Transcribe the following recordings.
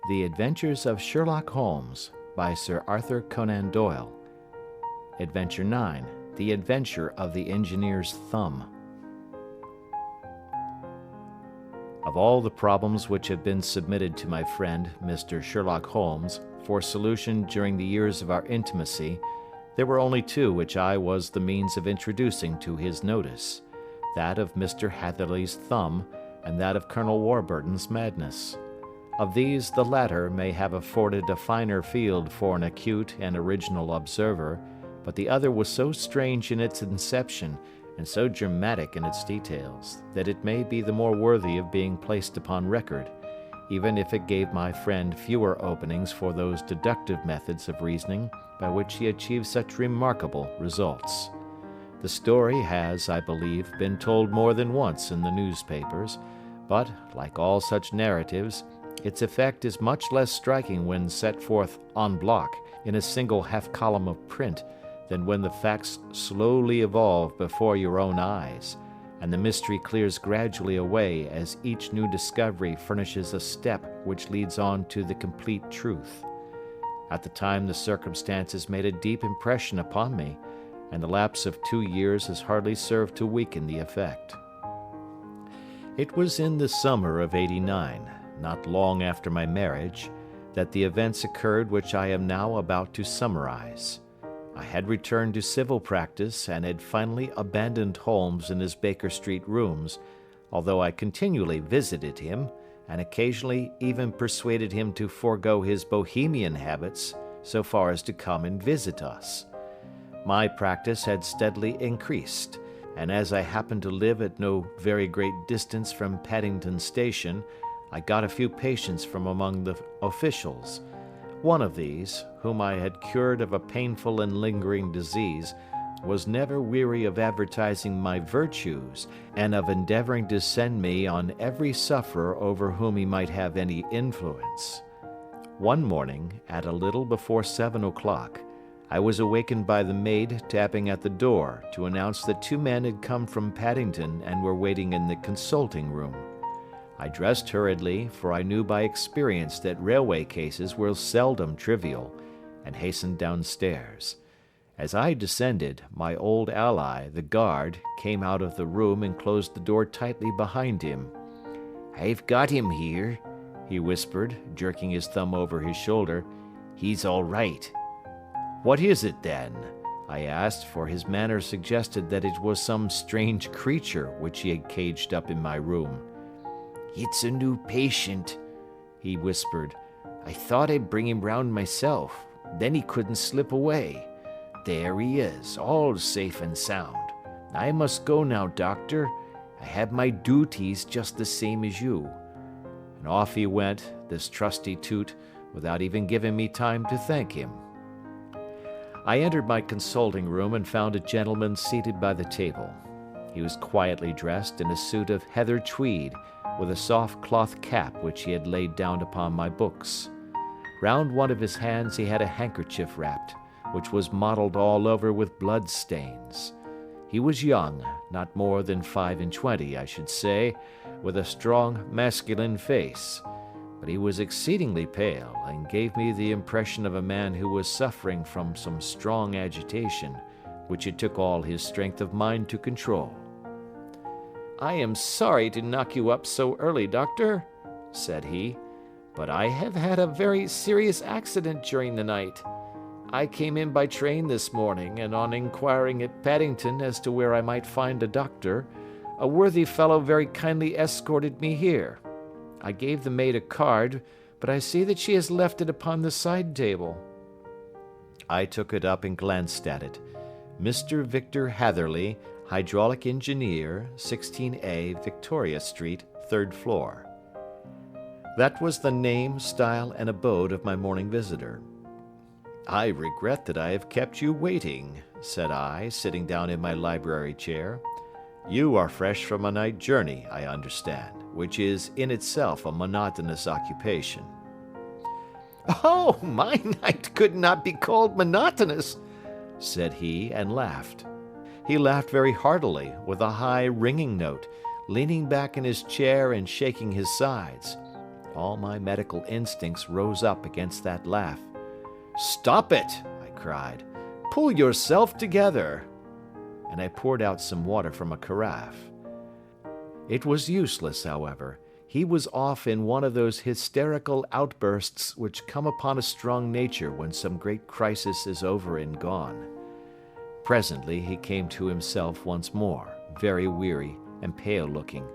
The Adventures of Sherlock Holmes by Sir Arthur Conan Doyle. Adventure 9. The Adventure of the Engineer's Thumb. Of all the problems which have been submitted to my friend, Mr. Sherlock Holmes, for solution during the years of our intimacy, there were only two which I was the means of introducing to his notice, that of Mr. Hatherley's thumb and that of Colonel Warburton's madness. Of these, the latter may have afforded a finer field for an acute and original observer, but the other was so strange in its inception and so dramatic in its details, that it may be the more worthy of being placed upon record, even if it gave my friend fewer openings for those deductive methods of reasoning by which he achieved such remarkable results. The story has, I believe, been told more than once in the newspapers, but, like all such narratives, its effect is much less striking when set forth en bloc in a single half-column of print than when the facts slowly evolve before your own eyes, and the mystery clears gradually away as each new discovery furnishes a step which leads on to the complete truth. At the time the circumstances made a deep impression upon me, and the lapse of 2 years has hardly served to weaken the effect. It was in the summer of '89, not long after my marriage, that the events occurred which I am now about to summarize. I had returned to civil practice and had finally abandoned Holmes in his Baker Street rooms, although I continually visited him and occasionally even persuaded him to forego his bohemian habits so far as to come and visit us. My practice had steadily increased, and as I happened to live at no very great distance from Paddington Station, I got a few patients from among the officials. One of these, whom I had cured of a painful and lingering disease, was never weary of advertising my virtues and of endeavoring to send me on every sufferer over whom he might have any influence. One morning, at a little before 7 o'clock, I was awakened by the maid tapping at the door to announce that 2 men had come from Paddington and were waiting in the consulting room. I dressed hurriedly, for I knew by experience that railway cases were seldom trivial, and hastened downstairs. As I descended, my old ally, the guard, came out of the room and closed the door tightly behind him. "I've got him here," he whispered, jerking his thumb over his shoulder. "He's all right." "What is it, then?" I asked, for his manner suggested that it was some strange creature which he had caged up in my room. "It's a new patient," he whispered. "I thought I'd bring him round myself. Then he couldn't slip away. There he is, all safe and sound. I must go now, doctor. I have my duties just the same as you." And off he went, this trusty toot, without even giving me time to thank him. I entered my consulting room and found a gentleman seated by the table. He was quietly dressed in a suit of heather tweed, with a soft cloth cap which he had laid down upon my books. Round one of his hands he had a handkerchief wrapped, which was mottled all over with blood stains. He was young, not more than 25, I should say, with a strong masculine face, but he was exceedingly pale, and gave me the impression of a man who was suffering from some strong agitation, which it took all his strength of mind to control. "I am sorry to knock you up so early, doctor," said he, "but I have had a very serious accident during the night. I came in by train this morning, and on inquiring at Paddington as to where I might find a doctor, a worthy fellow very kindly escorted me here. I gave the maid a card, but I see that she has left it upon the side table." I took it up and glanced at it. "Mr. Victor Hatherley, Hydraulic Engineer, 16A, Victoria Street, 3rd floor." That was the name, style, and abode of my morning visitor. "I regret that I have kept you waiting," said I, sitting down in my library chair. "You are fresh from a night journey, I understand, which is in itself a monotonous occupation." "Oh, my night could not be called monotonous," said he, and laughed. He laughed very heartily, with a high, ringing note, leaning back in his chair and shaking his sides. All my medical instincts rose up against that laugh. "Stop it!" I cried. "Pull yourself together!" And I poured out some water from a carafe. It was useless, however. He was off in one of those hysterical outbursts which come upon a strong nature when some great crisis is over and gone. Presently he came to himself once more, very weary and pale-looking.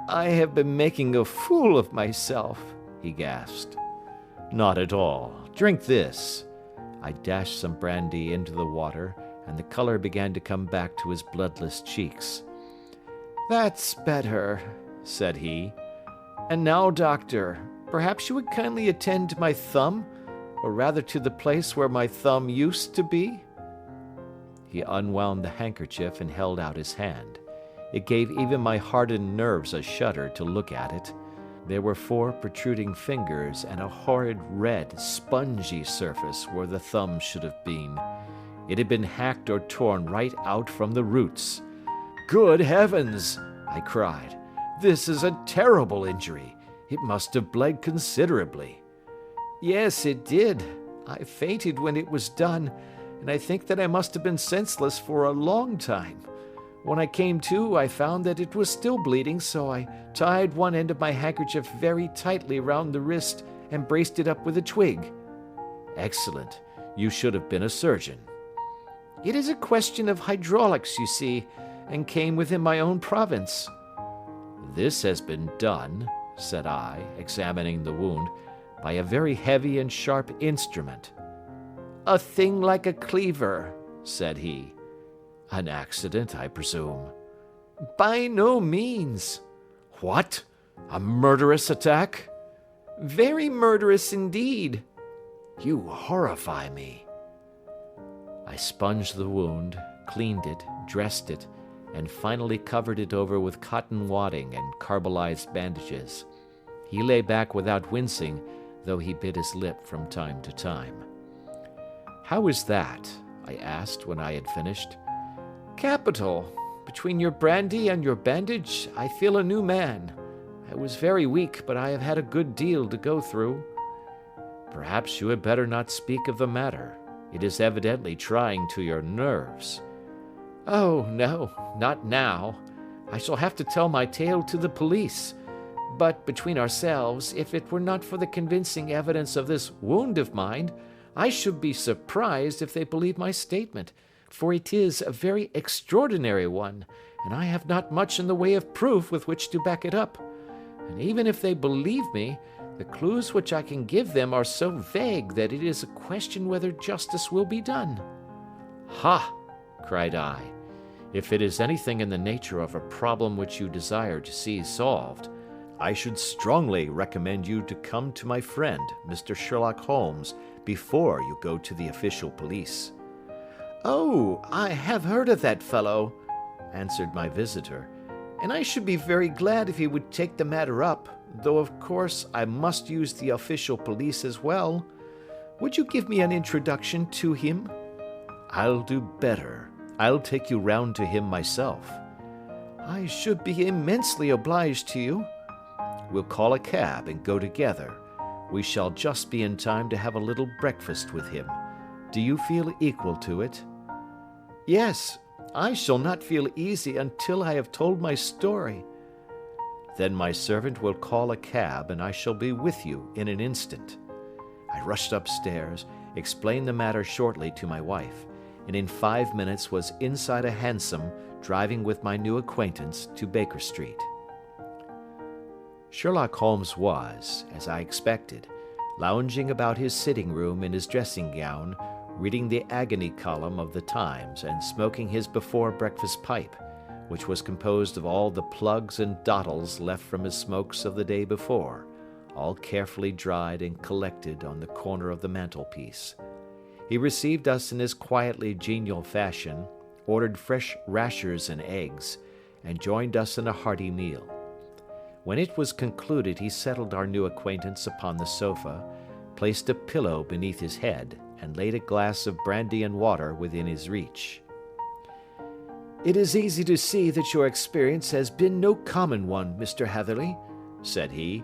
"I have been making a fool of myself," he gasped. "Not at all. Drink this." I dashed some brandy into the water, and the color began to come back to his bloodless cheeks. "That's better," said he. "And now, doctor, perhaps you would kindly attend to my thumb, or rather to the place where my thumb used to be?" He unwound the handkerchief and held out his hand. It gave even my hardened nerves a shudder to look at it. There were 4 protruding fingers and a horrid red, spongy surface where the thumb should have been. It had been hacked or torn right out from the roots. "Good heavens!" I cried. "This is a terrible injury. It must have bled considerably." "Yes, it did. I fainted when it was done, and I think that I must have been senseless for a long time. When I came to, I found that it was still bleeding, so I tied one end of my handkerchief very tightly round the wrist and braced it up with a twig." "Excellent. You should have been a surgeon." "It is a question of hydraulics, you see, and came within my own province." "This has been done," said I, examining the wound, "by a very heavy and sharp instrument." "A thing like a cleaver," said he. "An accident, I presume?" "By no means." "What? A murderous attack?" "Very murderous indeed." "You horrify me." I sponged the wound, cleaned it, dressed it, and finally covered it over with cotton wadding and carbolized bandages. He lay back without wincing, though he bit his lip from time to time. "How is that?" I asked when I had finished. "Capital. Between your brandy and your bandage, I feel a new man. I was very weak, but I have had a good deal to go through." "Perhaps you had better not speak of the matter. It is evidently trying to your nerves." "Oh, no, not now. I shall have to tell my tale to the police. But between ourselves, if it were not for the convincing evidence of this wound of mine, I should be surprised if they believe my statement, for it is a very extraordinary one, and I have not much in the way of proof with which to back it up. And even if they believe me, the clues which I can give them are so vague that it is a question whether justice will be done." "Ha!" cried I. "If it is anything in the nature of a problem which you desire to see solved, I should strongly recommend you to come to my friend, Mr. Sherlock Holmes, before you go to the official police." "Oh, I have heard of that fellow," answered my visitor, "and I should be very glad if he would take the matter up, though of course I must use the official police as well. Would you give me an introduction to him?" "I'll do better. I'll take you round to him myself." "I should be immensely obliged to you." "We'll call a cab and go together. We shall just be in time to have a little breakfast with him. Do you feel equal to it?" "Yes, I shall not feel easy until I have told my story." "Then my servant will call a cab and I shall be with you in an instant." I rushed upstairs, explained the matter shortly to my wife, and in 5 minutes was inside a hansom driving with my new acquaintance to Baker Street. Sherlock Holmes was, as I expected, lounging about his sitting room in his dressing gown, reading the agony column of the Times and smoking his before-breakfast pipe, which was composed of all the plugs and dottles left from his smokes of the day before, all carefully dried and collected on the corner of the mantelpiece. He received us in his quietly genial fashion, ordered fresh rashers and eggs, and joined us in a hearty meal. When it was concluded, he settled our new acquaintance upon the sofa, placed a pillow beneath his head, and laid a glass of brandy and water within his reach. "It is easy to see that your experience has been no common one, Mr. Hatherley," said he.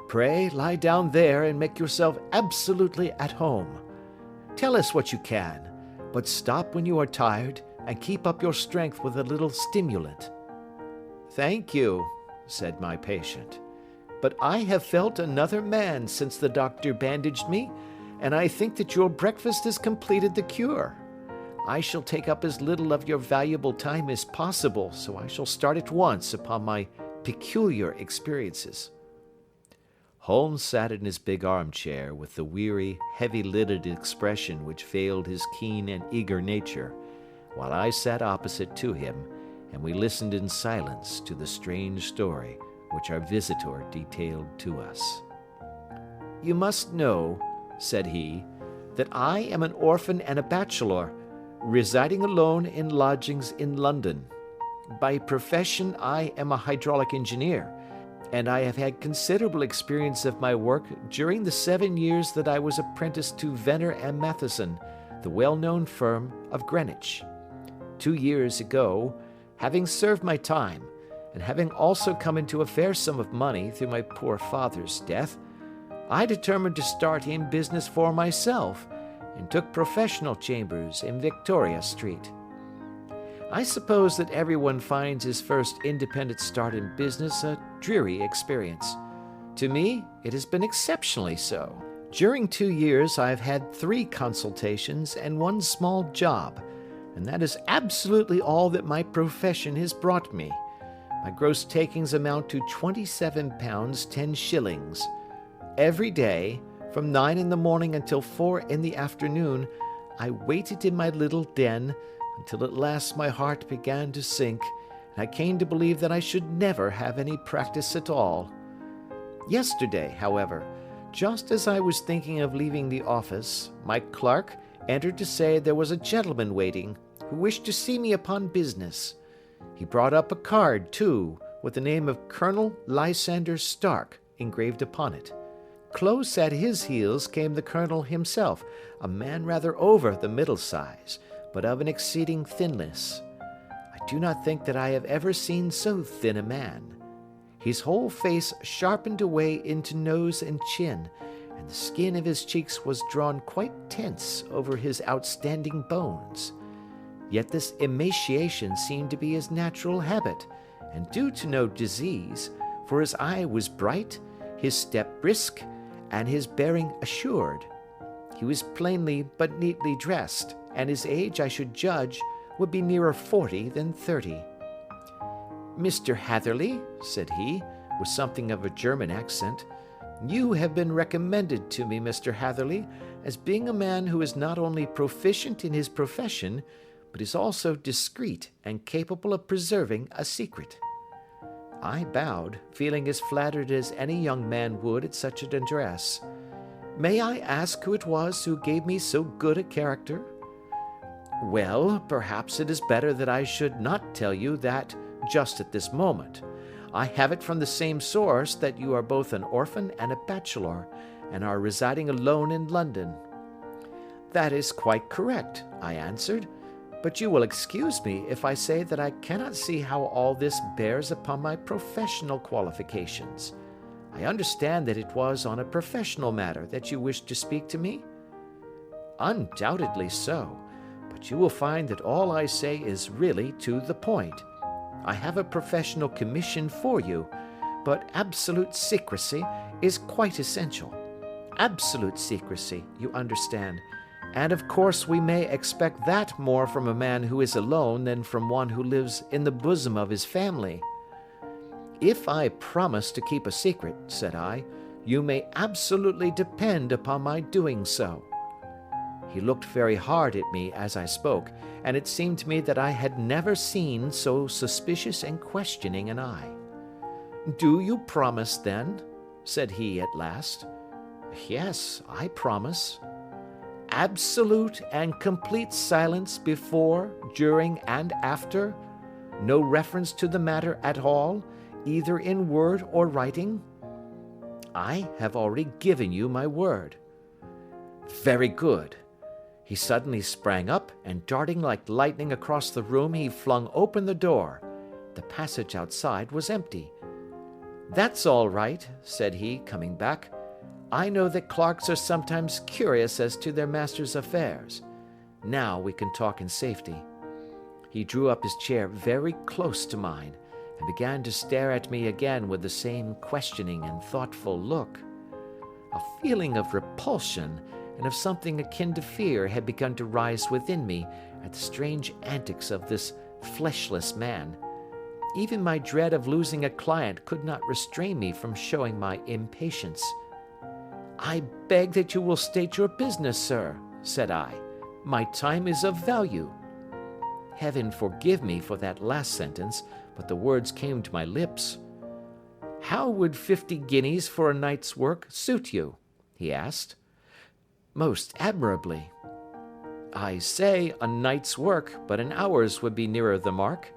Pray lie down there and make yourself absolutely at home. Tell us what you can, but stop when you are tired and keep up your strength with a little stimulant." "Thank you," said my patient, "but I have felt another man since the doctor bandaged me, and I think that your breakfast has completed the cure. I shall take up as little of your valuable time as possible, so I shall start at once upon my peculiar experiences." Holmes sat in his big armchair with the weary, heavy-lidded expression which veiled his keen and eager nature, while I sat opposite to him, and we listened in silence to the strange story which our visitor detailed to us. "You must know," said he, "that I am an orphan and a bachelor, residing alone in lodgings in London. By profession I am a hydraulic engineer, and I have had considerable experience of my work during the 7 years that I was apprenticed to Venner and Matheson, the well-known firm of Greenwich. 2 years ago, having served my time, and having also come into a fair sum of money through my poor father's death, I determined to start in business for myself, and took professional chambers in Victoria Street. I suppose that everyone finds his first independent start in business a dreary experience. To me, it has been exceptionally so. During 2 years, I have had 3 consultations and 1 small job, and that is absolutely all that my profession has brought me. My gross takings amount to £27 10s. Every day, from 9 in the morning until 4 in the afternoon, I waited in my little den until at last my heart began to sink, and I came to believe that I should never have any practice at all. Yesterday, however, just as I was thinking of leaving the office, my clerk entered to say there was a gentleman waiting who wished to see me upon business. He brought up a card, too, with the name of Colonel Lysander Stark engraved upon it. Close at his heels came the colonel himself, a man rather over the middle size, but of an exceeding thinness. I do not think that I have ever seen so thin a man. His whole face sharpened away into nose and chin, and the skin of his cheeks was drawn quite tense over his outstanding bones. Yet this emaciation seemed to be his natural habit, and due to no disease, for his eye was bright, his step brisk, and his bearing assured. He was plainly but neatly dressed, and his age, I should judge, would be nearer 40 than 30. "Mr. Hatherley," said he, with something of a German accent, "you have been recommended to me, Mr. Hatherley, as being a man who is not only proficient in his profession, but is also discreet and capable of preserving a secret." I bowed, feeling as flattered as any young man would at such an address. "May I ask who it was who gave me so good a character?" "Well, perhaps it is better that I should not tell you that just at this moment. I have it from the same source that you are both an orphan and a bachelor, and are residing alone in London." "That is quite correct," I answered, "but you will excuse me if I say that I cannot see how all this bears upon my professional qualifications. I understand that it was on a professional matter that you wished to speak to me?" "Undoubtedly so, but you will find that all I say is really to the point. I have a professional commission for you, but absolute secrecy is quite essential. Absolute secrecy, you understand, and of course we may expect that more from a man who is alone than from one who lives in the bosom of his family." "If I promise to keep a secret," said I, "you may absolutely depend upon my doing so." He looked very hard at me as I spoke, and it seemed to me that I had never seen so suspicious and questioning an eye. "Do you promise, then?" said he at last. "Yes, I promise." "Absolute and complete silence before, during, and after? No reference to the matter at all, either in word or writing?" "I have already given you my word." "Very good." He suddenly sprang up, and darting like lightning across the room, he flung open the door. The passage outside was empty. "That's all right," said he, coming back. "I know that clerks are sometimes curious as to their master's affairs. Now we can talk in safety." He drew up his chair very close to mine and began to stare at me again with the same questioning and thoughtful look. A feeling of repulsion and of something akin to fear had begun to rise within me at the strange antics of this fleshless man. Even my dread of losing a client could not restrain me from showing my impatience. "I beg that you will state your business, sir," said I. "My time is of value." Heaven forgive me for that last sentence, but the words came to my lips. "How would 50 guineas for a night's work suit you?" he asked. "Most admirably." "I say a night's work, but an hour's would be nearer the mark.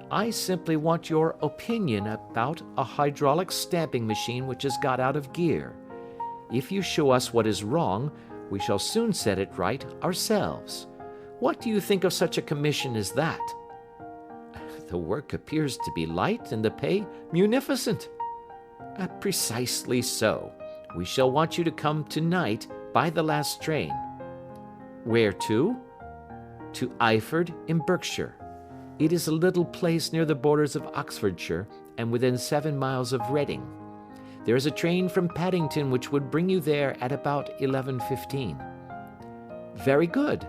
I simply want your opinion about a hydraulic stamping machine which has got out of gear. If you show us what is wrong, we shall soon set it right ourselves. What do you think of such a commission as that?" "The work appears to be light and the pay munificent." "Precisely so. We shall want you to come tonight by the last train." "Where to?" "To Eyford in Berkshire. It is a little place near the borders of Oxfordshire and within 7 miles of Reading. There is a train from Paddington which would bring you there at about 11:15. "Very good.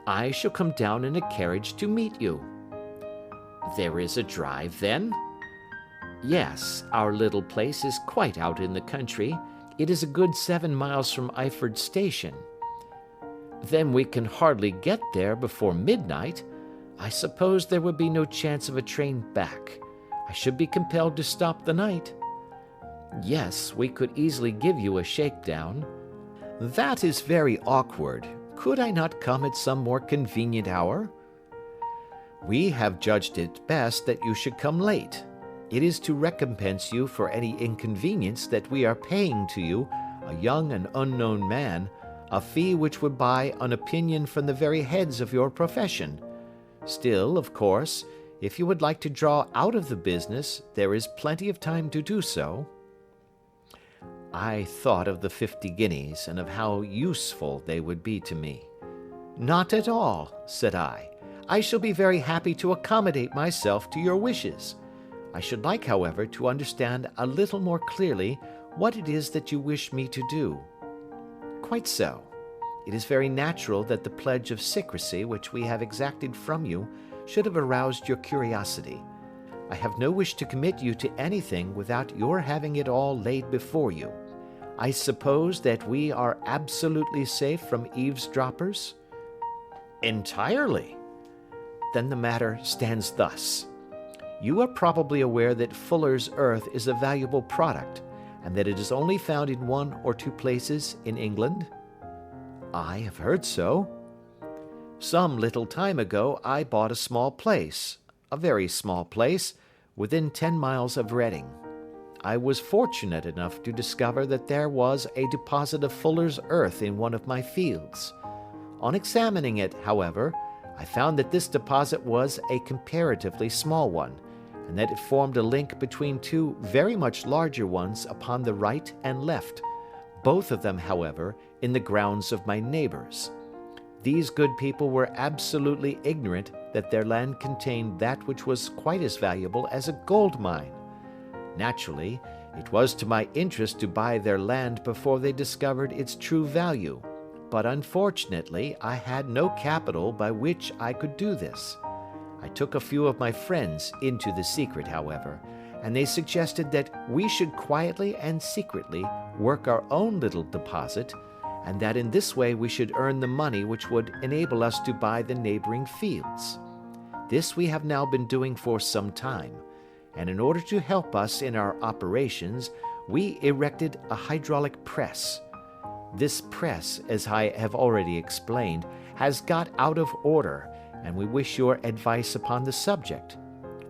I shall come down in a carriage to meet you." "There is a drive, then?" "Yes, our little place is quite out in the country. It is a good 7 miles from Eyford Station." "Then we can hardly get there before midnight. I suppose there would be no chance of a train back. I should be compelled to stop the night." "Yes, we could easily give you a shakedown." "That is very awkward. Could I not come at some more convenient hour?" "We have judged it best that you should come late. It is to recompense you for any inconvenience that we are paying to you, a young and unknown man, a fee which would buy an opinion from the very heads of your profession. Still, of course, if you would like to draw out of the business, there is plenty of time to do so." I thought of the 50 guineas and of how useful they would be to me. "Not at all," said I. "I shall be very happy to accommodate myself to your wishes. I should like, however, to understand a little more clearly what it is that you wish me to do." "Quite so. It is very natural that the pledge of secrecy which we have exacted from you should have aroused your curiosity. I have no wish to commit you to anything without your having it all laid before you. I suppose that we are absolutely safe from eavesdroppers?" "Entirely." "Then the matter stands thus. You are probably aware that Fuller's earth is a valuable product, and that it is only found in 1 or 2 places in England?" "I have heard so." "Some little time ago I bought a small place, a very small place, within 10 miles of Reading. I was fortunate enough to discover that there was a deposit of Fuller's earth in one of my fields. On examining it, however, I found that this deposit was a comparatively small one, and that it formed a link between 2 very much larger ones upon the right and left, both of them, however, in the grounds of my neighbors. These good people were absolutely ignorant that their land contained that which was quite as valuable as a gold mine. Naturally, it was to my interest to buy their land before they discovered its true value, but unfortunately I had no capital by which I could do this. I took a few of my friends into the secret, however, and they suggested that we should quietly and secretly work our own little deposit, and that in this way we should earn the money which would enable us to buy the neighboring fields. This we have now been doing for some time, and in order to help us in our operations, we erected a hydraulic press. This press, as I have already explained, has got out of order, and we wish your advice upon the subject.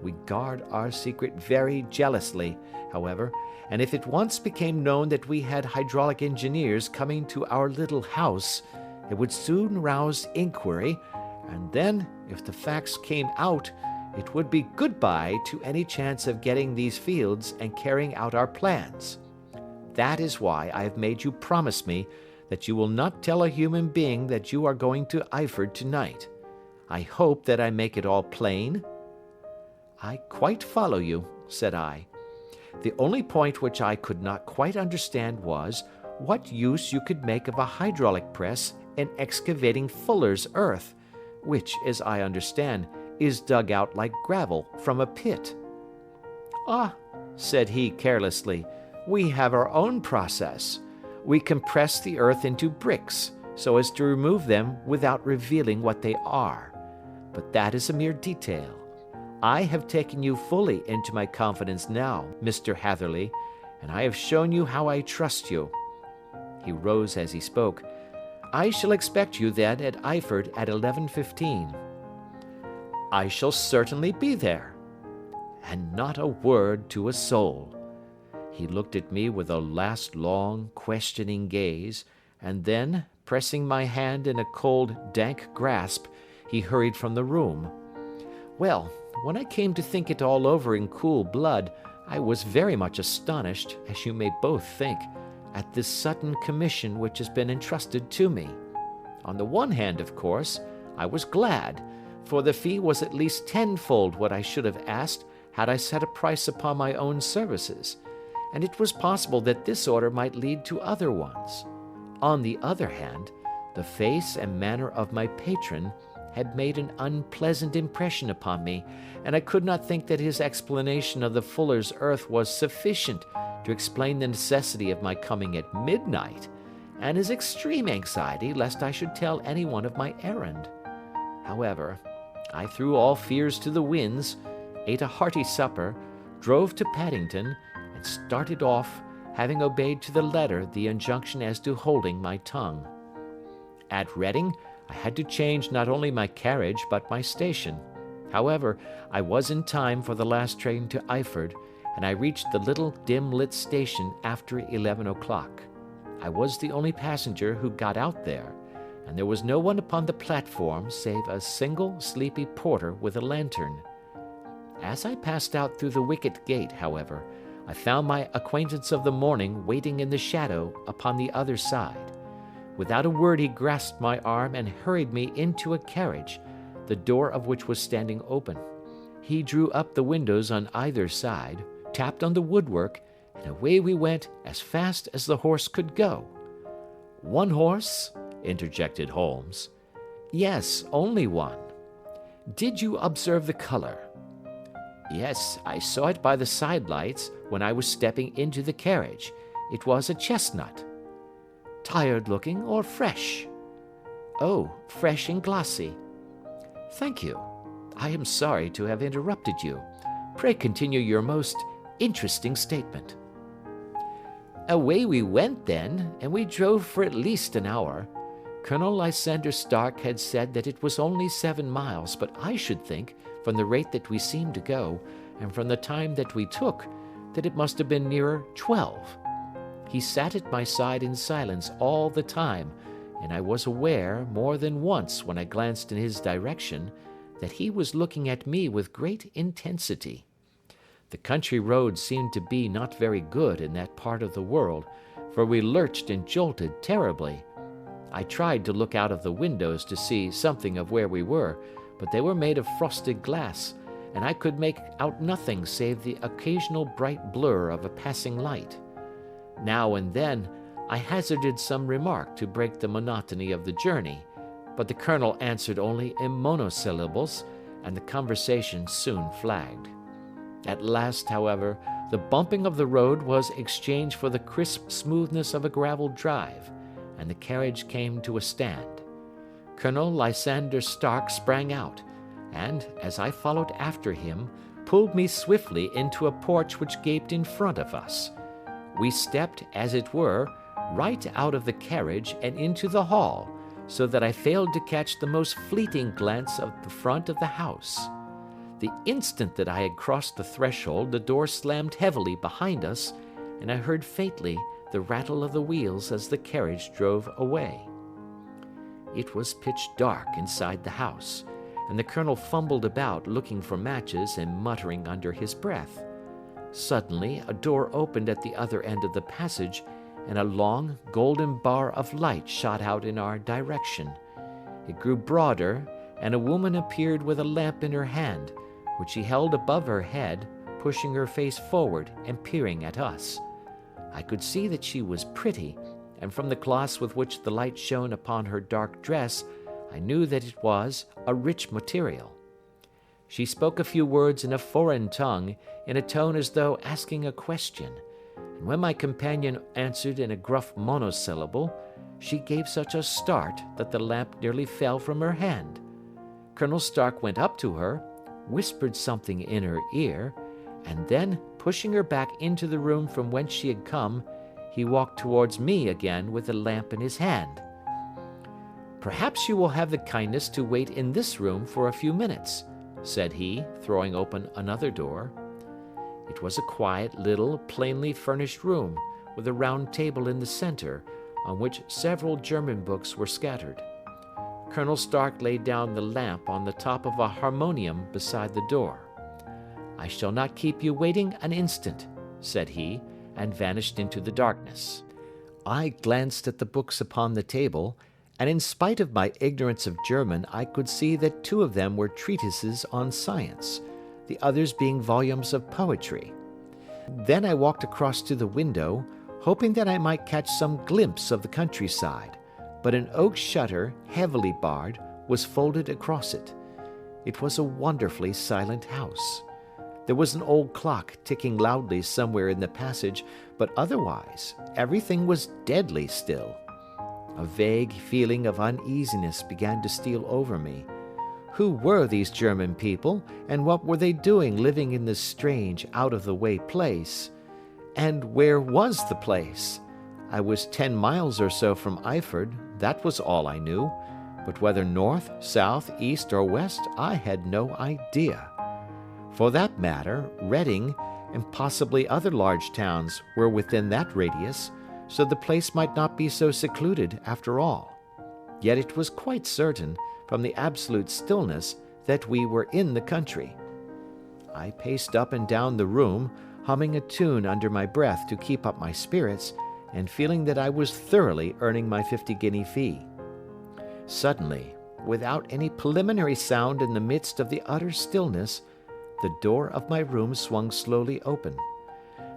We guard our secret very jealously, however, and if it once became known that we had hydraulic engineers coming to our little house, it would soon rouse inquiry, and then, if the facts came out, It would be goodbye to any chance of getting these fields and carrying out our plans. That is why I have made you promise me that you will not tell a human being that you are going to Eyford tonight. I hope that I make it all plain." "I quite follow you," said I. "The only point which I could not quite understand was what use you could make of a hydraulic press in excavating fuller's earth, which, as I understand, is dug out like gravel from a pit." "Ah," said he carelessly, "we have our own process. We compress the earth into bricks, so as to remove them without revealing what they are. But that is a mere detail. I have taken you fully into my confidence now, Mr. Hatherley, and I have shown you how I trust you." He rose as he spoke. "I shall expect you then at Eyford at 11:15. "I shall certainly be there." And not a word to a soul. He looked at me with a last long, questioning gaze, and then, pressing my hand in a cold, dank grasp, he hurried from the room. Well, when I came to think it all over in cool blood, I was very much astonished, as you may both think, at this sudden commission which has been entrusted to me. On the one hand, of course, I was glad, for the fee was at least tenfold what I should have asked had I set a price upon my own services, and it was possible that this order might lead to other ones. On the other hand, the face and manner of my patron had made an unpleasant impression upon me, and I could not think that his explanation of the fuller's earth was sufficient to explain the necessity of my coming at midnight, and his extreme anxiety lest I should tell anyone of my errand. However, I threw all fears to the winds, ate a hearty supper, drove to Paddington, and started off, having obeyed to the letter the injunction as to holding my tongue. At Reading, I had to change not only my carriage but my station. However, I was in time for the last train to Eyford, and I reached the little dim-lit station after 11 o'clock. I was the only passenger who got out there, and there was no one upon the platform save a single sleepy porter with a lantern. As I passed out through the wicket gate, however, I found my acquaintance of the morning waiting in the shadow upon the other side. Without a word he grasped my arm and hurried me into a carriage, the door of which was standing open. He drew up the windows on either side, tapped on the woodwork, and away we went as fast as the horse could go. "One horse?" interjected Holmes. "Yes, only one." "Did you observe the color?" "Yes, I saw it by the side lights when I was stepping into the carriage. It was a chestnut." "Tired looking or fresh?" "Oh, fresh and glossy." "Thank you. I am sorry to have interrupted you. Pray continue your most interesting statement." "Away we went then, and we drove for at least an hour. Colonel Lysander Stark had said that it was only 7 miles, but I should think, from the rate that we seemed to go, and from the time that we took, that it must have been nearer 12. He sat at my side in silence all the time, and I was aware, more than once when I glanced in his direction, that he was looking at me with great intensity. The country roads seemed to be not very good in that part of the world, for we lurched and jolted terribly. I tried to look out of the windows to see something of where we were, but they were made of frosted glass, and I could make out nothing save the occasional bright blur of a passing light. Now and then I hazarded some remark to break the monotony of the journey, but the colonel answered only in monosyllables, and the conversation soon flagged. At last, however, the bumping of the road was exchanged for the crisp smoothness of a graveled drive, and the carriage came to a stand. Colonel Lysander Stark sprang out, and, as I followed after him, pulled me swiftly into a porch which gaped in front of us. We stepped, as it were, right out of the carriage and into the hall, so that I failed to catch the most fleeting glance of the front of the house. The instant that I had crossed the threshold, the door slammed heavily behind us, and I heard faintly the rattle of the wheels as the carriage drove away. It was pitch dark inside the house, and the colonel fumbled about looking for matches and muttering under his breath. Suddenly, a door opened at the other end of the passage, and a long, golden bar of light shot out in our direction. It grew broader, and a woman appeared with a lamp in her hand, which she held above her head, pushing her face forward and peering at us. I could see that she was pretty, and from the gloss with which the light shone upon her dark dress, I knew that it was a rich material. She spoke a few words in a foreign tongue, in a tone as though asking a question, and when my companion answered in a gruff monosyllable, she gave such a start that the lamp nearly fell from her hand. Colonel Stark went up to her, whispered something in her ear, and then, pushing her back into the room from whence she had come, he walked towards me again with the lamp in his hand. "Perhaps you will have the kindness to wait in this room for a few minutes," said he, throwing open another door. It was a quiet, little, plainly furnished room, with a round table in the center, on which several German books were scattered. Colonel Stark laid down the lamp on the top of a harmonium beside the door. "I shall not keep you waiting an instant," said he, and vanished into the darkness. I glanced at the books upon the table, and in spite of my ignorance of German, I could see that 2 of them were treatises on science, the others being volumes of poetry. Then I walked across to the window, hoping that I might catch some glimpse of the countryside, but an oak shutter, heavily barred, was folded across it. It was a wonderfully silent house. There was an old clock ticking loudly somewhere in the passage, but otherwise everything was deadly still. A vague feeling of uneasiness began to steal over me. Who were these German people, and what were they doing living in this strange, out-of-the-way place? And where was the place? I was 10 miles or so from Eyford, that was all I knew, but whether north, south, east, or west, I had no idea. For that matter, Reading, and possibly other large towns, were within that radius, so the place might not be so secluded after all. Yet it was quite certain, from the absolute stillness, that we were in the country. I paced up and down the room, humming a tune under my breath to keep up my spirits, and feeling that I was thoroughly earning my 50-guinea fee. Suddenly, without any preliminary sound in the midst of the utter stillness, the door of my room swung slowly open.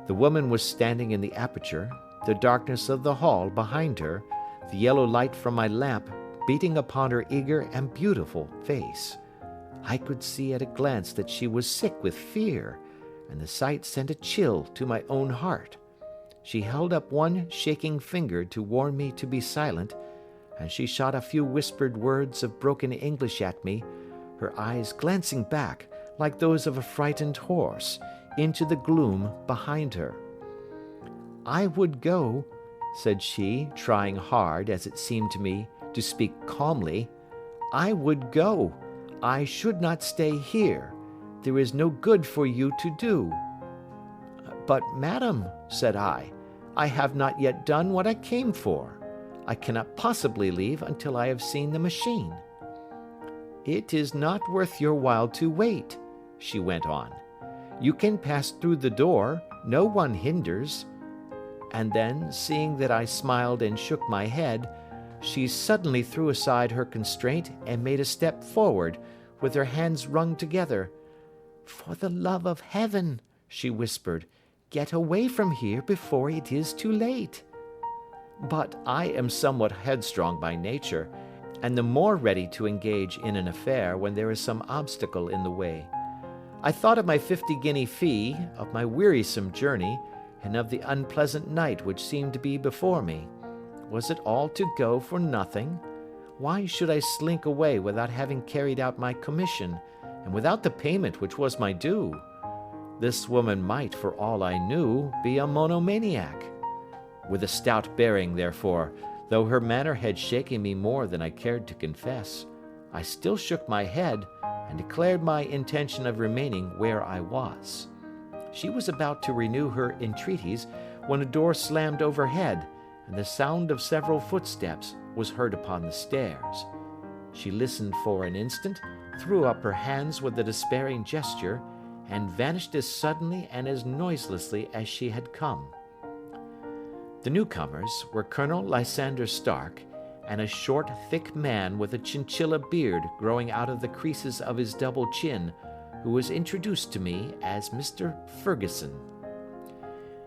The woman was standing in the aperture, the darkness of the hall behind her, the yellow light from my lamp beating upon her eager and beautiful face. I could see at a glance that she was sick with fear, and the sight sent a chill to my own heart. She held up one shaking finger to warn me to be silent, and she shot a few whispered words of broken English at me, her eyes glancing back, like those of a frightened horse, into the gloom behind her. "I would go," said she, trying hard, as it seemed to me, to speak calmly. "I would go. I should not stay here. There is no good for you to do." "But, madam," said I have not yet done what I came for. I cannot possibly leave until I have seen the machine." "It is not worth your while to wait," she went on. "You can pass through the door, no one hinders." And then, seeing that I smiled and shook my head, she suddenly threw aside her constraint and made a step forward, with her hands wrung together. "For the love of heaven," she whispered, "get away from here before it is too late." But I am somewhat headstrong by nature, and the more ready to engage in an affair when there is some obstacle in the way. I thought of my 50-guinea fee, of my wearisome journey, and of the unpleasant night which seemed to be before me. Was it all to go for nothing? Why should I slink away without having carried out my commission, and without the payment which was my due? This woman might, for all I knew, be a monomaniac. With a stout bearing, therefore, though her manner had shaken me more than I cared to confess, I still shook my head and declared my intention of remaining where I was. She was about to renew her entreaties when a door slammed overhead, and the sound of several footsteps was heard upon the stairs. She listened for an instant, threw up her hands with a despairing gesture, and vanished as suddenly and as noiselessly as she had come. The newcomers were Colonel Lysander Stark and a short, thick man with a chinchilla beard growing out of the creases of his double chin, who was introduced to me as Mr. Ferguson.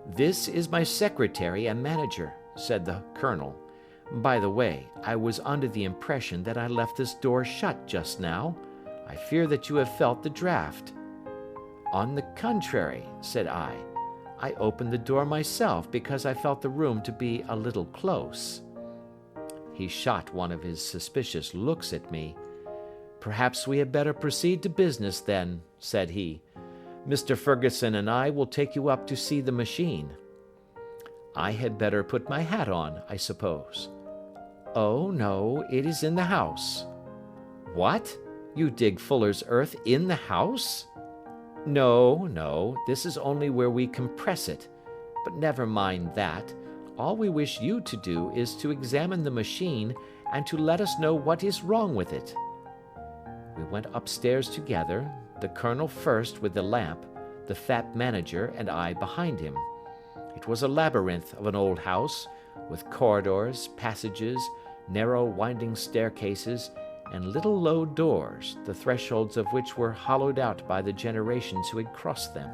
"This is my secretary and manager," said the colonel. "By the way, I was under the impression that I left this door shut just now. I fear that you have felt the draught." "On the contrary," said I opened the door myself because I felt the room to be a little close." He shot one of his suspicious looks at me. "Perhaps we had better proceed to business then," said he. "Mr. Ferguson and I will take you up to see the machine." "I had better put my hat on, I suppose." "Oh, no, it is in the house." "What? You dig fuller's earth in the house?" No, this is only where we compress it. But never mind that. All we wish you to do is to examine the machine and to let us know what is wrong with it." We went upstairs together, the colonel first with the lamp, the fat manager and I behind him. It was a labyrinth of an old house, with corridors, passages, narrow winding staircases, and little low doors, the thresholds of which were hollowed out by the generations who had crossed them.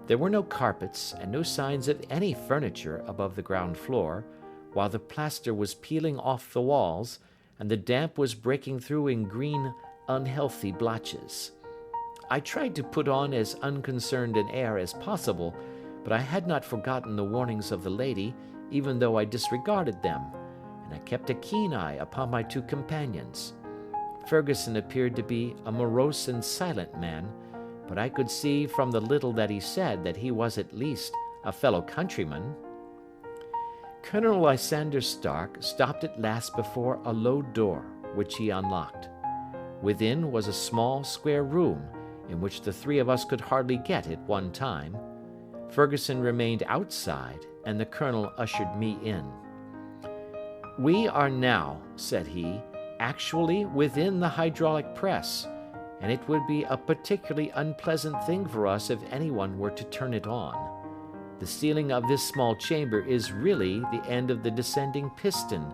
There were no carpets and no signs of any furniture above the ground floor, while the plaster was peeling off the walls, and the damp was breaking through in green, unhealthy blotches. I tried to put on as unconcerned an air as possible, but I had not forgotten the warnings of the lady, even though I disregarded them, and I kept a keen eye upon my two companions. Ferguson appeared to be a morose and silent man, but I could see from the little that he said that he was at least a fellow countryman. Colonel Lysander Stark stopped at last before a low door, which he unlocked. Within was a small square room, in which the three of us could hardly get at one time. Ferguson remained outside, and the colonel ushered me in. "We are now," said he, "actually within the hydraulic press, and it would be a particularly unpleasant thing for us if anyone were to turn it on. The ceiling of this small chamber is really the end of the descending piston,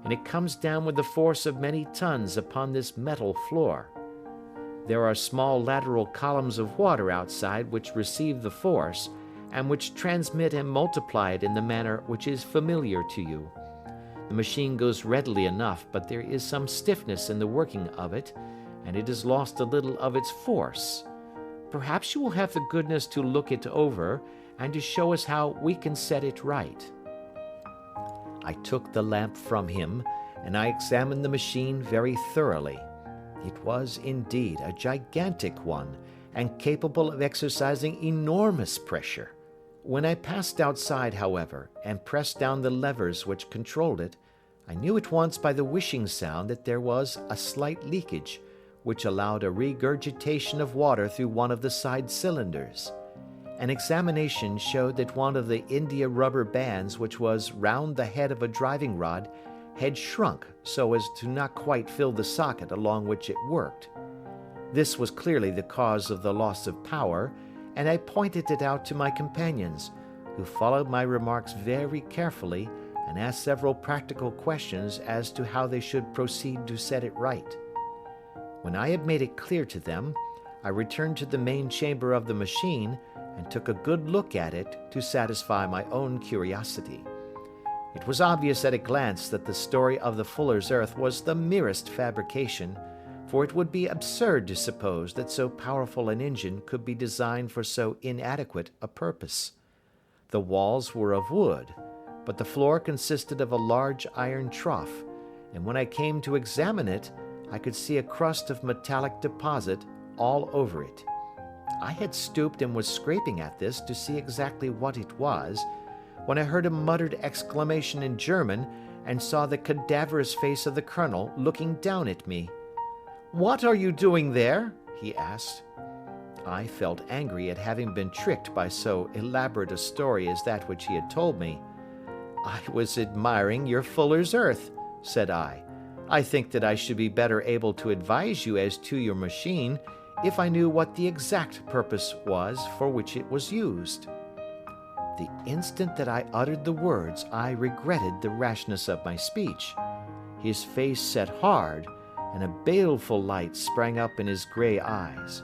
and it comes down with the force of many tons upon this metal floor. There are small lateral columns of water outside which receive the force, and which transmit and multiply it in the manner which is familiar to you. The machine goes readily enough, but there is some stiffness in the working of it, and it has lost a little of its force. Perhaps you will have the goodness to look it over, and to show us how we can set it right." I took the lamp from him, and I examined the machine very thoroughly. It was indeed a gigantic one, and capable of exercising enormous pressure. When I passed outside, however, and pressed down the levers which controlled it, I knew at once by the whishing sound that there was a slight leakage, which allowed a regurgitation of water through one of the side cylinders. An examination showed that one of the india rubber bands which was round the head of a driving rod had shrunk so as to not quite fill the socket along which it worked. This was clearly the cause of the loss of power, and I pointed it out to my companions, who followed my remarks very carefully and asked several practical questions as to how they should proceed to set it right. When I had made it clear to them, I returned to the main chamber of the machine and took a good look at it to satisfy my own curiosity. It was obvious at a glance that the story of the fuller's earth was the merest fabrication, for it would be absurd to suppose that so powerful an engine could be designed for so inadequate a purpose. The walls were of wood, but the floor consisted of a large iron trough, and when I came to examine it, I could see a crust of metallic deposit all over it. I had stooped and was scraping at this to see exactly what it was, when I heard a muttered exclamation in German and saw the cadaverous face of the colonel looking down at me. "What are you doing there?" he asked. I felt angry at having been tricked by so elaborate a story as that which he had told me. "I was admiring your fuller's earth," said I. I think that I should be better able to advise you as to your machine if I knew what the exact purpose was for which it was used." The instant that I uttered the words, I regretted the rashness of my speech. His face set hard, and a baleful light sprang up in his gray eyes.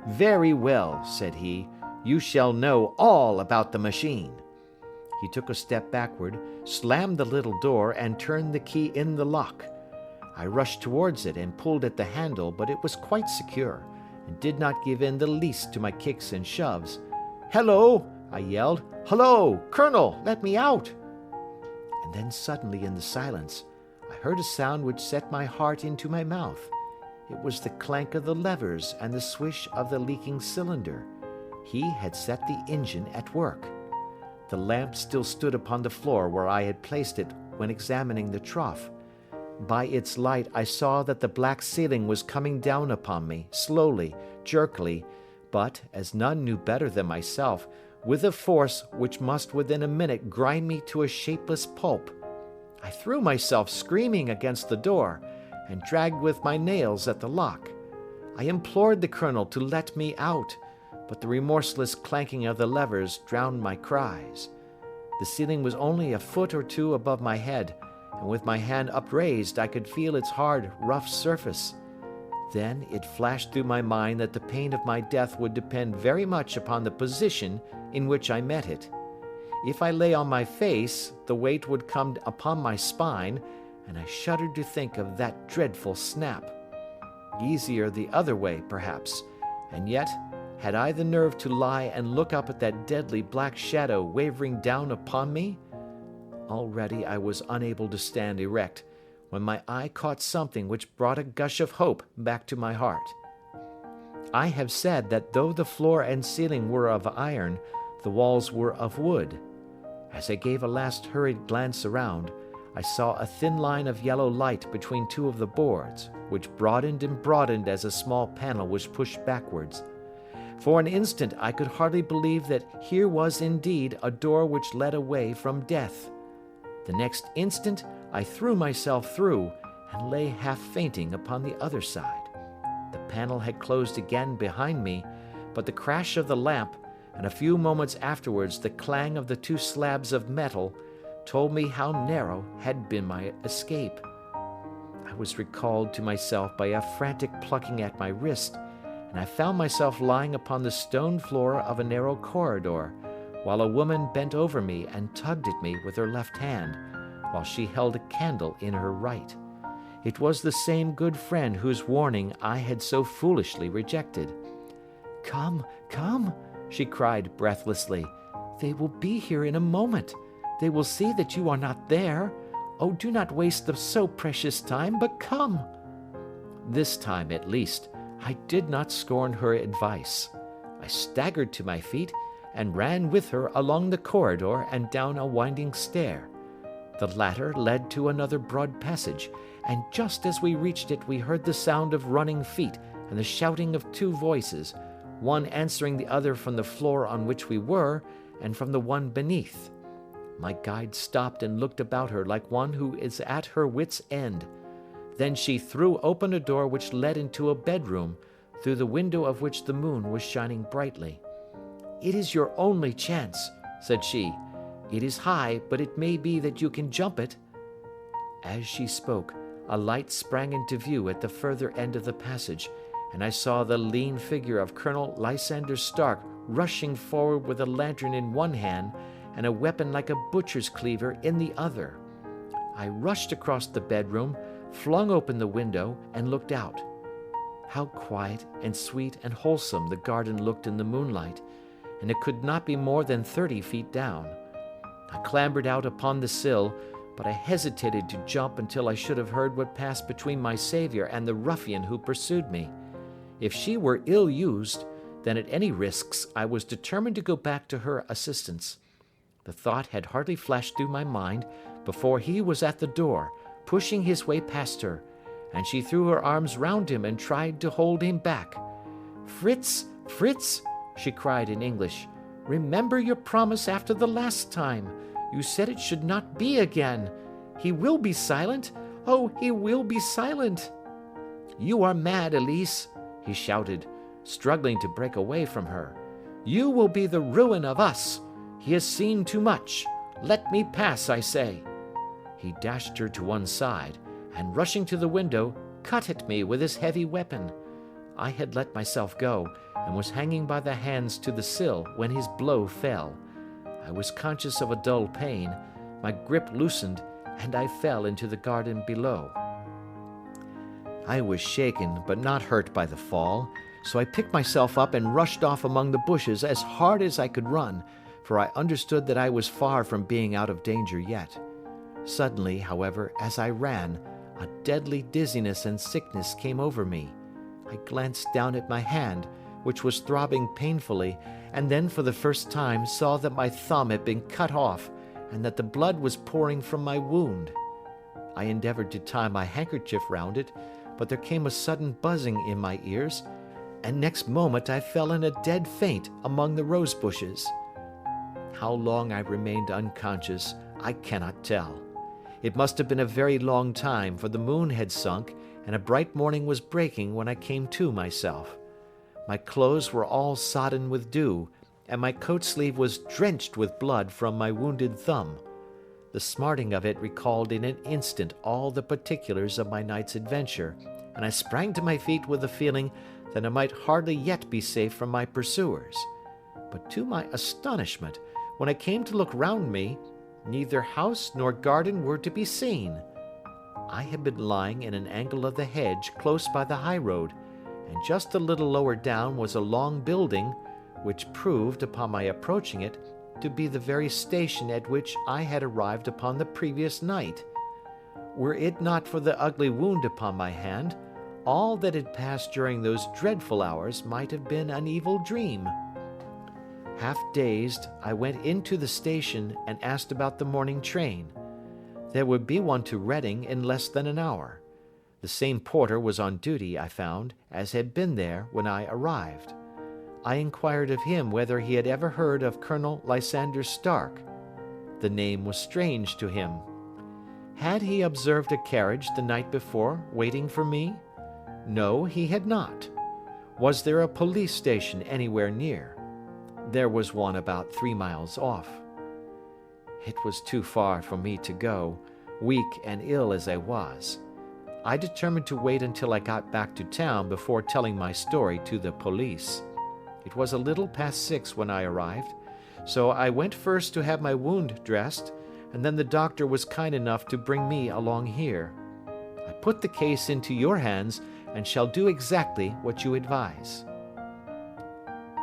"Very well," said he, "you shall know all about the machine." He took a step backward, slammed the little door, and turned the key in the lock. I rushed towards it and pulled at the handle, but it was quite secure, and did not give in the least to my kicks and shoves. "Hello!" I yelled. "Hullo! Colonel, let me out!" And then suddenly in the silence, I heard a sound which set my heart into my mouth. It was the clank of the levers and the swish of the leaking cylinder. He had set the engine at work. The lamp still stood upon the floor where I had placed it when examining the trough. By its light I saw that the black ceiling was coming down upon me, slowly, jerkily, but, as none knew better than myself, with a force which must within a minute grind me to a shapeless pulp. I threw myself screaming against the door, and dragged with my nails at the lock. I implored the colonel to let me out, but the remorseless clanking of the levers drowned my cries. The ceiling was only a foot or two above my head, and with my hand upraised I could feel its hard, rough surface. Then it flashed through my mind that the pain of my death would depend very much upon the position in which I met it. If I lay on my face, the weight would come upon my spine, and I shuddered to think of that dreadful snap. Easier the other way, perhaps, and yet, had I the nerve to lie and look up at that deadly black shadow wavering down upon me? Already I was unable to stand erect, when my eye caught something which brought a gush of hope back to my heart. I have said that though the floor and ceiling were of iron, the walls were of wood. As I gave a last hurried glance around, I saw a thin line of yellow light between two of the boards, which broadened and broadened as a small panel was pushed backwards. For an instant I could hardly believe that here was indeed a door which led away from death. The next instant I threw myself through, and lay half fainting upon the other side. The panel had closed again behind me, but the crash of the lamp, and a few moments afterwards the clang of the two slabs of metal, told me how narrow had been my escape. I was recalled to myself by a frantic plucking at my wrist, and I found myself lying upon the stone floor of a narrow corridor, while a woman bent over me and tugged at me with her left hand, while she held a candle in her right. It was the same good friend whose warning I had so foolishly rejected. "Come, come," she cried breathlessly. "They will be here in a moment. They will see that you are not there. Oh, do not waste the so precious time, but come." This time, at least, I did not scorn her advice. I staggered to my feet and ran with her along the corridor and down a winding stair. The latter led to another broad passage, and just as we reached it we heard the sound of running feet and the shouting of two voices, one answering the other from the floor on which we were and from the one beneath. My guide stopped and looked about her like one who is at her wit's end. Then she threw open a door which led into a bedroom, through the window of which the moon was shining brightly. "It is your only chance," said she. "It is high, but it may be that you can jump it." As she spoke, a light sprang into view at the further end of the passage, and I saw the lean figure of Colonel Lysander Stark rushing forward with a lantern in one hand and a weapon like a butcher's cleaver in the other. I rushed across the bedroom, flung open the window, and looked out. How quiet and sweet and wholesome the garden looked in the moonlight, and it could not be more than 30 feet down. I clambered out upon the sill, but I hesitated to jump until I should have heard what passed between my saviour and the ruffian who pursued me. If she were ill used, then at any risks I was determined to go back to her assistance. The thought had hardly flashed through my mind before he was at the door, pushing his way past her, and she threw her arms round him and tried to hold him back. "Fritz, Fritz," she cried in English, "remember your promise after the last time. You said it should not be again. He will be silent. Oh, he will be silent!" "You are mad, Elise," he shouted, struggling to break away from her. "You will be the ruin of us. He has seen too much. Let me pass, I say." He dashed her to one side, and rushing to the window, cut at me with his heavy weapon. I had let myself go, and was hanging by the hands to the sill when his blow fell. I was conscious of a dull pain, my grip loosened, and I fell into the garden below. I was shaken but not hurt by the fall, so I picked myself up and rushed off among the bushes as hard as I could run, for I understood that I was far from being out of danger yet. Suddenly, however, as I ran, a deadly dizziness and sickness came over me. I glanced down at my hand, which was throbbing painfully, and then for the first time saw that my thumb had been cut off and that the blood was pouring from my wound. I endeavored to tie my handkerchief round it, but there came a sudden buzzing in my ears, and next moment I fell in a dead faint among the rose bushes. How long I remained unconscious, I cannot tell. It must have been a very long time, for the moon had sunk, and a bright morning was breaking when I came to myself. My clothes were all sodden with dew, and my coat sleeve was drenched with blood from my wounded thumb. The smarting of it recalled in an instant all the particulars of my night's adventure, and I sprang to my feet with the feeling that I might hardly yet be safe from my pursuers. But to my astonishment, when I came to look round me, neither house nor garden were to be seen. I had been lying in an angle of the hedge close by the high road, and just a little lower down was a long building, which proved, upon my approaching it, to be the very station at which I had arrived upon the previous night. Were it not for the ugly wound upon my hand, all that had passed during those dreadful hours might have been an evil dream. Half dazed, I went into the station and asked about the morning train. There would be one to Reading in less than an hour. The same porter was on duty, I found, as had been there when I arrived. I inquired of him whether he had ever heard of Colonel Lysander Stark. The name was strange to him. Had he observed a carriage the night before, waiting for me? No, he had not. Was there a police station anywhere near? There was one about 3 miles off. It was too far for me to go, weak and ill as I was. I determined to wait until I got back to town before telling my story to the police. It was a little past 6 when I arrived, so I went first to have my wound dressed, and then the doctor was kind enough to bring me along here. I put the case into your hands and shall do exactly what you advise."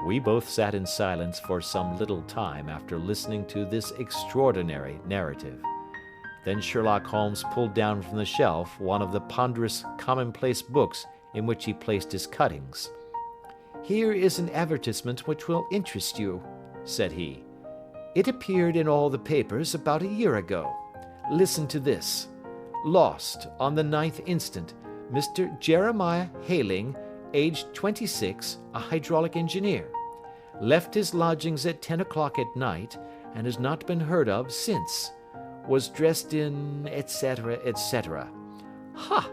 We both sat in silence for some little time after listening to this extraordinary narrative. Then Sherlock Holmes pulled down from the shelf one of the ponderous commonplace books in which he placed his cuttings. "Here is an advertisement which will interest you," said he. "It appeared in all the papers about a year ago. Listen to this. Lost, on the 9th instant, Mr. Jeremiah Hayling, aged 26, a hydraulic engineer. Left his lodgings at 10 o'clock at night, and has not been heard of since. Was dressed in, etc., etc. Ha!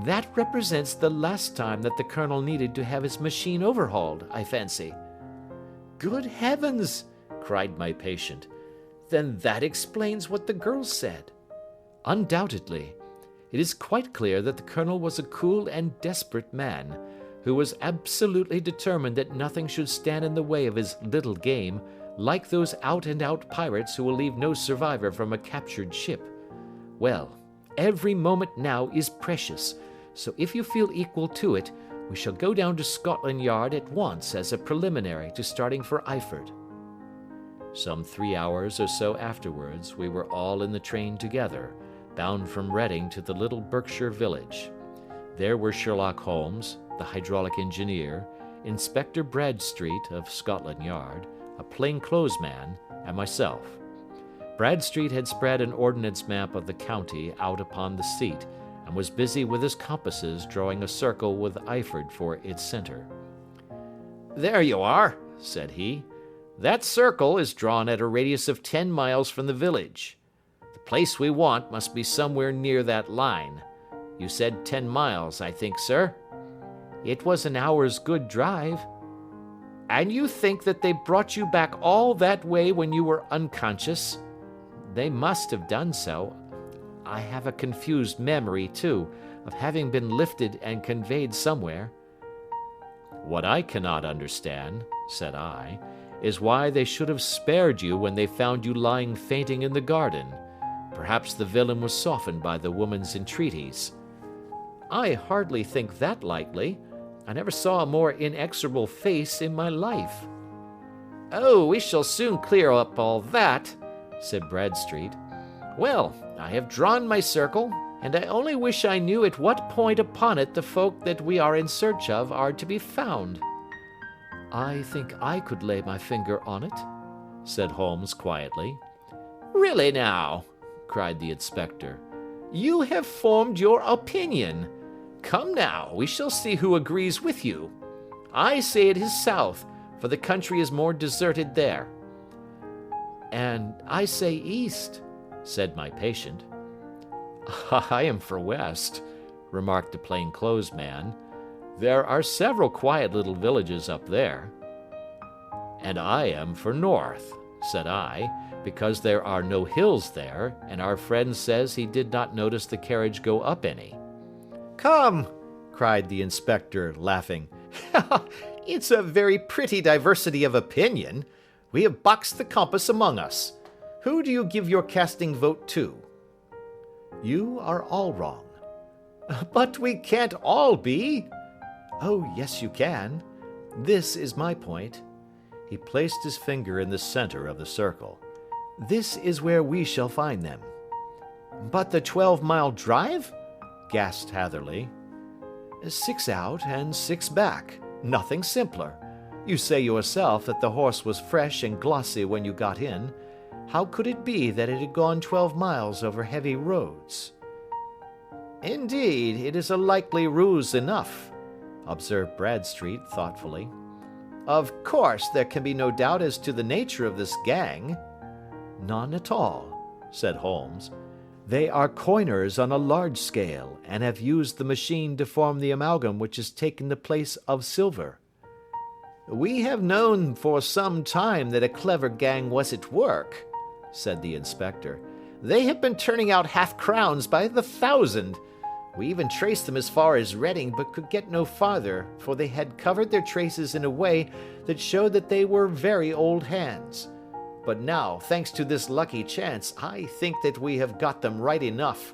That represents the last time that the Colonel needed to have his machine overhauled, I fancy." "Good heavens!" cried my patient. "Then that explains what the girl said." "Undoubtedly. It is quite clear that the Colonel was a cool and desperate man, who was absolutely determined that nothing should stand in the way of his little game, like those out-and-out pirates who will leave no survivor from a captured ship. Well, every moment now is precious, so if you feel equal to it, we shall go down to Scotland Yard at once as a preliminary to starting for Eyford." Some 3 hours or so afterwards, we were all in the train together, bound from Reading to the little Berkshire village. There were Sherlock Holmes, the hydraulic engineer, Inspector Bradstreet of Scotland Yard, a plain-clothes man, and myself. Bradstreet had spread an ordnance map of the county out upon the seat, and was busy with his compasses drawing a circle with Eyford for its centre. "There you are," said he. "That circle is drawn at a radius of 10 miles from the village. The place we want must be somewhere near that line. You said 10 miles, I think, sir?" "It was an hour's good drive." "And you think that they brought you back all that way when you were unconscious?" "They must have done so. I have a confused memory, too, of having been lifted and conveyed somewhere." "What I cannot understand," said I, "is why they should have spared you when they found you lying fainting in the garden. Perhaps the villain was softened by the woman's entreaties." "I hardly think that likely. I never saw a more inexorable face in my life." "Oh, we shall soon clear up all that," said Bradstreet. "Well, I have drawn my circle, and I only wish I knew at what point upon it the folk that we are in search of are to be found." "I think I could lay my finger on it," said Holmes quietly. "Really now," cried the inspector, "you have formed your opinion. Come now, we shall see who agrees with you. I say it is south, for the country is more deserted there." "And I say east," said my patient. "I am for west," remarked the plainclothes man. "There are several quiet little villages up there." "And I am for north," said I, "because there are no hills there, and our friend says he did not notice the carriage go up any." "Come," cried the inspector, laughing, "it's a very pretty diversity of opinion. We have boxed the compass among us. Who do you give your casting vote to?" "You are all wrong." "But we can't all be." "Oh, yes, you can. This is my point." He placed his finger in the center of the circle. "This is where we shall find them." "But the 12-mile drive?" gasped Hatherley. 6 out and 6 back. Nothing simpler. You say yourself that the horse was fresh and glossy when you got in. How could it be that it had gone 12 miles over heavy roads?" "Indeed, it is a likely ruse enough," observed Bradstreet thoughtfully. "Of course, there can be no doubt as to the nature of this gang." "None at all," said Holmes. "They are coiners on a large scale, and have used the machine to form the amalgam which has taken the place of silver." "We have known for some time that a clever gang was at work," said the inspector. "They have been turning out half-crowns by the thousand. We even traced them as far as Reading, but could get no farther, for they had covered their traces in a way that showed that they were very old hands. But now, thanks to this lucky chance, I think that we have got them right enough."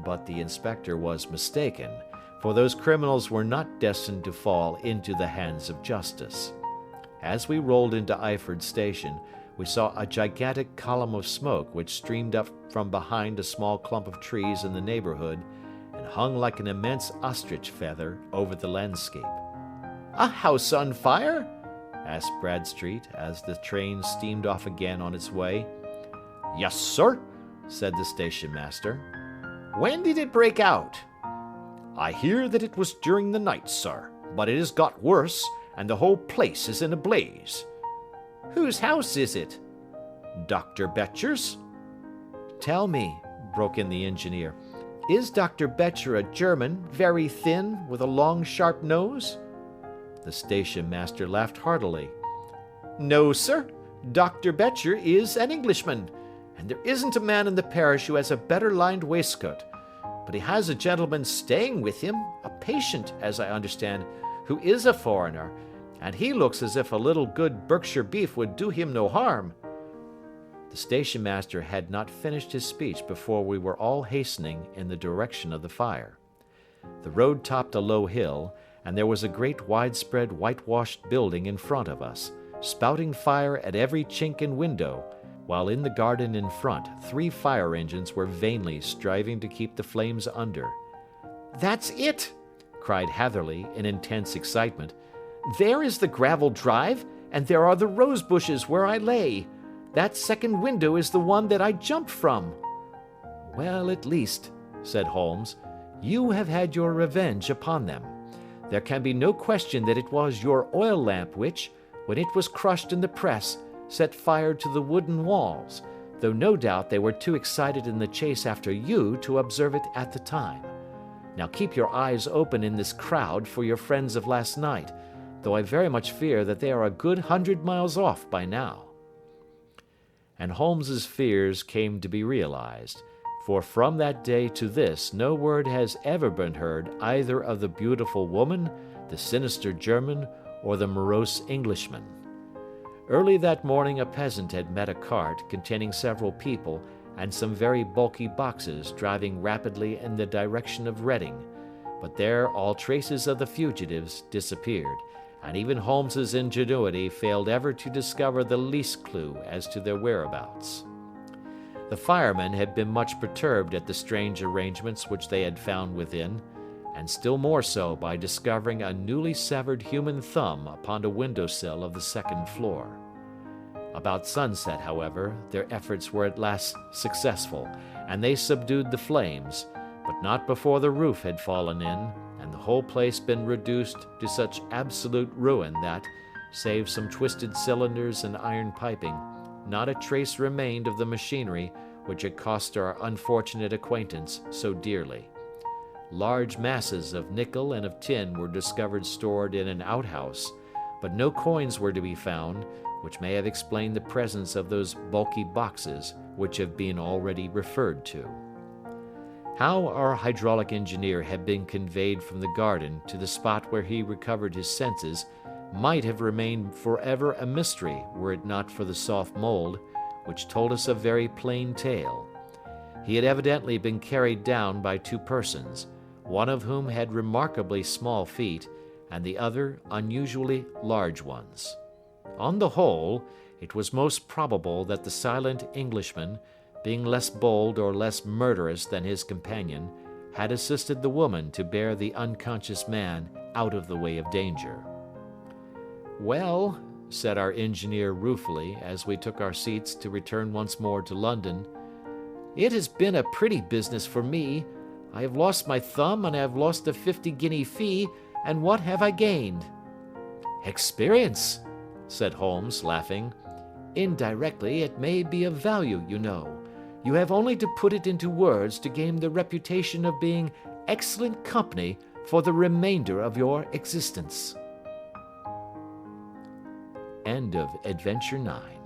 But the inspector was mistaken, for those criminals were not destined to fall into the hands of justice. As we rolled into Eyford Station, we saw a gigantic column of smoke which streamed up from behind a small clump of trees in the neighborhood and hung like an immense ostrich feather over the landscape. "A house on fire?" asked Bradstreet as the train steamed off again on its way. "Yes, sir," said the station master. "When did it break out?" "I hear that it was during the night, sir, but it has got worse, and the whole place is in a blaze." "Whose house is it?" "Dr. Betcher's." "Tell me," broke in the engineer, "is Dr. Betcher a German, very thin, with a long, sharp nose?" The station master laughed heartily. "No, sir. Dr. Betcher is an Englishman, and there isn't a man in the parish who has a better lined waistcoat. But he has a gentleman staying with him, a patient, as I understand, who is a foreigner, and he looks as if a little good Berkshire beef would do him no harm." The station master had not finished his speech before we were all hastening in the direction of the fire. The road topped a low hill, and there was a great widespread whitewashed building in front of us, spouting fire at every chink and window, while in the garden in front 3 fire engines were vainly striving to keep the flames under. "That's it!" cried Hatherley in intense excitement. "There is the gravel drive, and there are the rose bushes where I lay. That second window is the one that I jumped from." "Well, at least," said Holmes, "you have had your revenge upon them. There can be no question that it was your oil lamp which, when it was crushed in the press, set fire to the wooden walls, though no doubt they were too excited in the chase after you to observe it at the time. Now keep your eyes open in this crowd for your friends of last night, though I very much fear that they are a good 100 miles off by now." And Holmes's fears came to be realized, for from that day to this no word has ever been heard either of the beautiful woman, the sinister German, or the morose Englishman. Early that morning a peasant had met a cart containing several people and some very bulky boxes driving rapidly in the direction of Reading, but there all traces of the fugitives disappeared, and even Holmes's ingenuity failed ever to discover the least clue as to their whereabouts. The firemen had been much perturbed at the strange arrangements which they had found within, and still more so by discovering a newly severed human thumb upon a window-sill of the second floor. About sunset, however, their efforts were at last successful, and they subdued the flames, but not before the roof had fallen in, and the whole place been reduced to such absolute ruin that, save some twisted cylinders and iron piping, not a trace remained of the machinery which had cost our unfortunate acquaintance so dearly. Large masses of nickel and of tin were discovered stored in an outhouse, but no coins were to be found, which may have explained the presence of those bulky boxes which have been already referred to. How our hydraulic engineer had been conveyed from the garden to the spot where he recovered his senses might have remained forever a mystery were it not for the soft mold, which told us a very plain tale. He had evidently been carried down by two persons, one of whom had remarkably small feet, and the other unusually large ones. On the whole, it was most probable that the silent Englishman, being less bold or less murderous than his companion, had assisted the woman to bear the unconscious man out of the way of danger. "Well," said our engineer ruefully, as we took our seats to return once more to London, "it has been a pretty business for me. I have lost my thumb, and I have lost a 50-guinea fee, and what have I gained?" "Experience," said Holmes, laughing. "Indirectly it may be of value, you know. You have only to put it into words to gain the reputation of being excellent company for the remainder of your existence." End of Adventure 9.